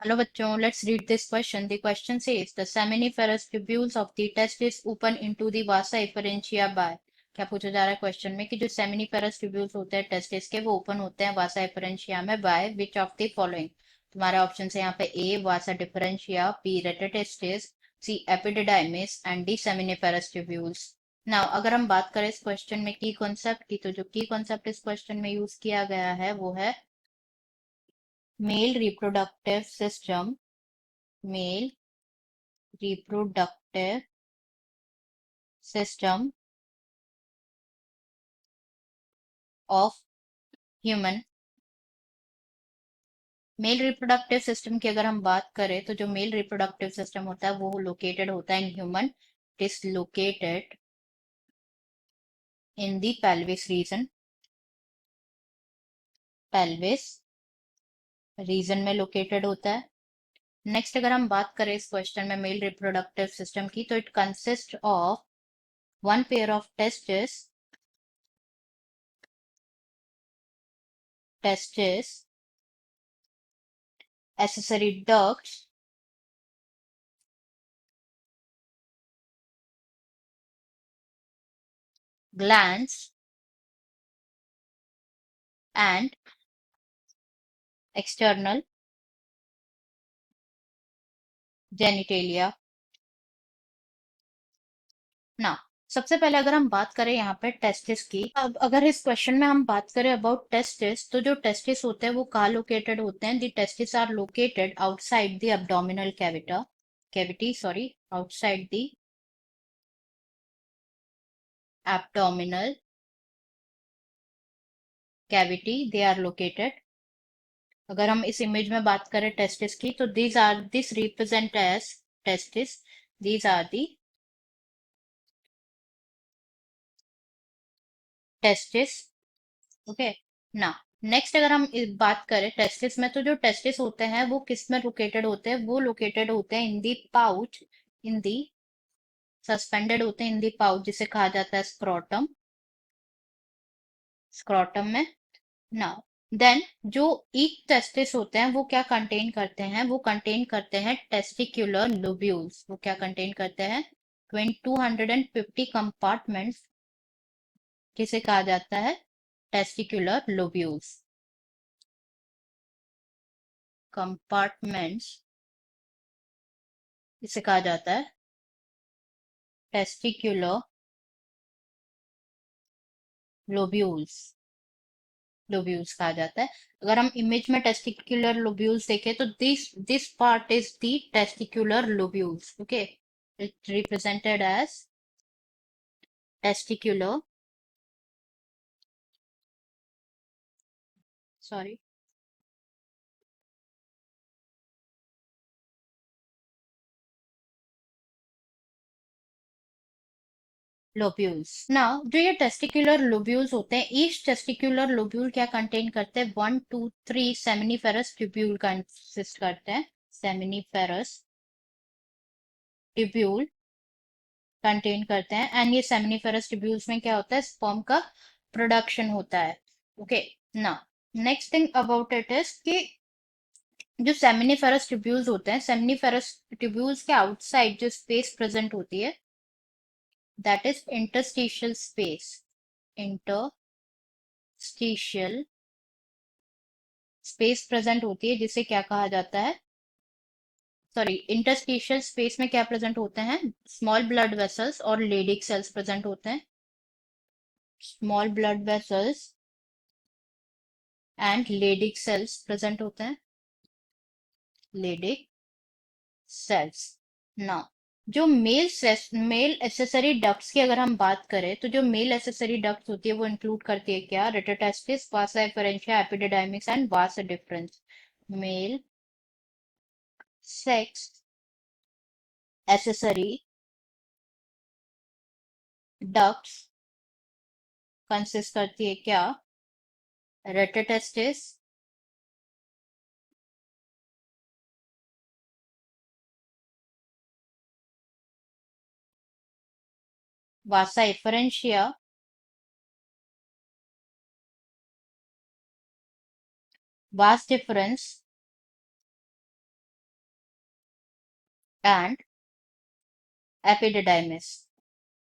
Hello बच्चों, let's read this question. The question says the seminiferous tubules of the testis open into the vasa efferentia by। क्या पूछा जा रहा है question में कि जो सेमिनिफेरस ट्यूब्यूल्स होते हैं टेस्टिस के वो ओपन होते हैं वासा एफरेंशिया में by which of the following. तुम्हारे ऑप्शन है यहाँ पे A vasa differentia, B rete testis, C epididymis and D seminiferous tubules. Now अगर हम बात करें इस क्वेश्चन में की कॉन्सेप्ट की, तो जो की कॉन्सेप्ट इस क्वेश्चन में यूज किया गया है वो है male reproductive system. Male reproductive system of human। Male reproductive system की अगर हम बात करें तो जो मेल रिप्रोडक्टिव सिस्टम होता है वो लोकेटेड होता है in human. It is located in the pelvis region. Pelvis region में लोकेटेड होता है। नेक्स्ट अगर हम बात करें इस क्वेश्चन में मेल रिप्रोडक्टिव सिस्टम की, तो it consist of one pair of testis, accessory ducts, glands and external genitalia। ना, सबसे पहले अगर हम बात करें यहाँ पे टेस्टिस की, अब अगर इस क्वेश्चन में हम बात करें अबाउट टेस्टिस, तो जो टेस्टिस होते हैं वो कहाँ लोकेटेड होते हैं? The testis are located outside the abdominal cavity, sorry, outside the abdominal cavity they are located. अगर हम इस इमेज में बात करें टेस्टिस की, तो this represent as testis. These are the testis. Okay. ना, नेक्स्ट अगर हम बात करें टेस्टिस में, तो जो टेस्टिस होते हैं वो किस में लोकेटेड होते हैं? वो लोकेटेड होते हैं इन दी पाउच, इन दी सस्पेंडेड होते हैं इन दी पाउच, जिसे कहा जाता है स्क्रोटम। स्क्रोटम में। ना, देन जो ईच टेस्टिस होते हैं वो क्या कंटेन करते हैं? वो कंटेन करते हैं टेस्टिक्युलर लोब्यूल्स। वो क्या कंटेन करते हैं? 250 कंपार्टमेंट्स, जिसे कहा जाता है टेस्टिक्युलर लोब्यूल्स। कंपार्टमेंट्स, इसे कहा जाता है टेस्टिक्युलर लोब्यूल्स। लोब्यूल्स कहा जाता है। अगर हम इमेज में टेस्टिकुलर लोब्यूल्स देखें, तो this part is the testicular lobules. Okay, it represented as testicular, sorry, lobules. Now जो ये टेस्टिकुलर लोब्यूल्स होते हैं, ईच टेस्टिकुलर लोब्यूल क्या कंटेन करते हैं? 1 2 3 सेमिनिफेरस ट्यूब्यूल कंसिस्ट करते हैं। सेमिनिफेरस ट्यूब्यूल कंटेन करते हैं, एंड ये सेमिनिफेरस ट्यूब्यूल्स में क्या होता है? स्पर्म का प्रोडक्शन होता है। ओके। ना, next thing about it is कि जो सेमिनिफेरस ट्यूब्यूल्स होते हैं, सेमिनिफेरस ट्यूब्यूल्स के आउटसाइड जो स्पेस प्रेजेंट होती है, that is interstitial space. Interstitial space present होती है, जिसे क्या कहा जाता है? सॉरी, इंटरस्टिशियल स्पेस में क्या प्रेजेंट होते हैं? स्मॉल ब्लड वेसल्स और लेडिक सेल्स प्रेजेंट होते हैं। Small blood vessels and Leydig cells present होते हैं। Leydig cells. ना, जो मेल एसेसरी डक्ट्स की अगर हम बात करें, तो जो मेल एसेसरी डक्ट्स होती है वो इंक्लूड करती है क्या? Rete testis, vasa efferentia, epididymis and vasa deferens. Male sex accessory ducts consist करती है क्या? Rete testis, vasa efferentia, vas deferens and epididymis.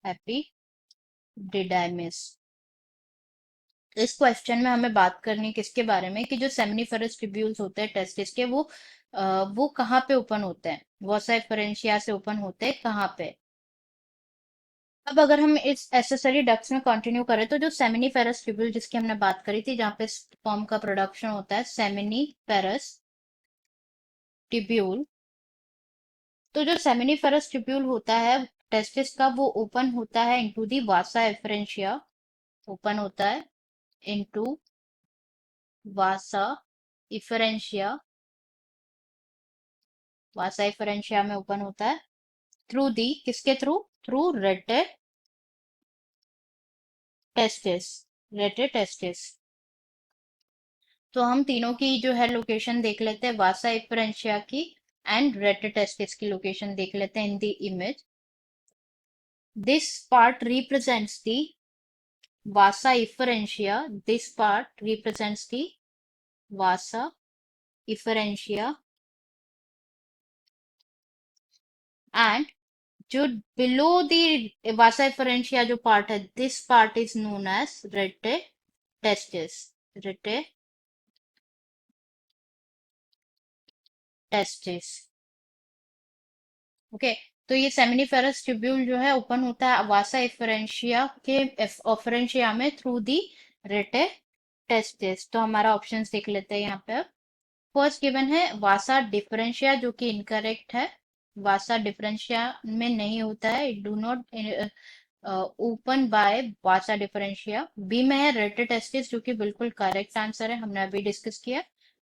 Epididymis. इस क्वेश्चन में हमें बात करनी है किसके बारे में कि जो सेमिनिफेरस ट्यूब्यूल्स होते हैं टेस्टिस के वो कहाँ पे ओपन होते हैं, वसा एफरेंशिया से ओपन होते हैं कहाँ पे। अब अगर हम इस एसेसरी डक्ट्स में कंटिन्यू करें तो जो सेमिनिफेरस ट्यूब्यूल जिसकी हमने बात करी थी जहाँ पे स्पर्म का प्रोडक्शन होता है सेमिनिफेरस ट्यूब्यूल, तो जो सेमिनिफेरस ट्यूब्यूल होता है टेस्टिस का वो ओपन होता है into the Vasa efferentia, open होता है इनटू वासा इफरेंशिया, वासा इफरेंशिया में ओपन होता है थ्रू दी किसके थ्रू रेटे टेस्टिस, रेटे टेस्टिस। तो हम तीनों की जो है लोकेशन देख लेते हैं, वासा इफरेंशिया की एंड रेटे टेस्टिस की लोकेशन देख लेते हैं in the image. This part represents the vasa efferentia, this part represents the vasa efferentia, and जो below the vasa efferentia जो part है this part is known as rete testis, rete testis। Okay, तो ये seminiferous tubule जो है open होता है वासा efferentia के एफरेंशिया में थ्रू दी रेटे टेस्टिस। तो हमारा ऑप्शन देख लेते हैं यहाँ पे। फर्स्ट गिवन है वासा डिफरेंशिया जो कि इनकरेक्ट है, वासा डिफरेंशिया में नहीं होता है, it do not open by vasa differentia. B में है रेटेटेस्टिस जो कि बिल्कुल करेक्ट आंसर है, हमने अभी डिस्कस किया।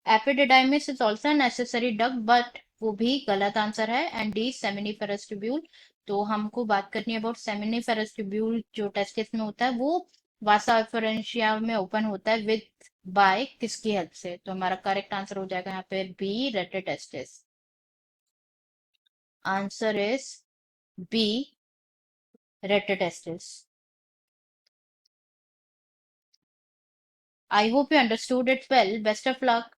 Epididymis is also necessary duct but वो भी गलत आंसर है। एंड डी सेमिनिफेरस ट्यूब्यूल, तो हमको बात करनी है अबाउट सेमिनिफेरस ट्यूब्यूल जो टेस्टिस में होता है वो वासा डिफरेंशिया में ओपन होता है विद बाय किसकी हेल्प से। तो हमारा करेक्ट आंसर हो जाएगा यहाँ पे B rete testis. Answer is B rete testis. I hope you understood it well. Best of luck.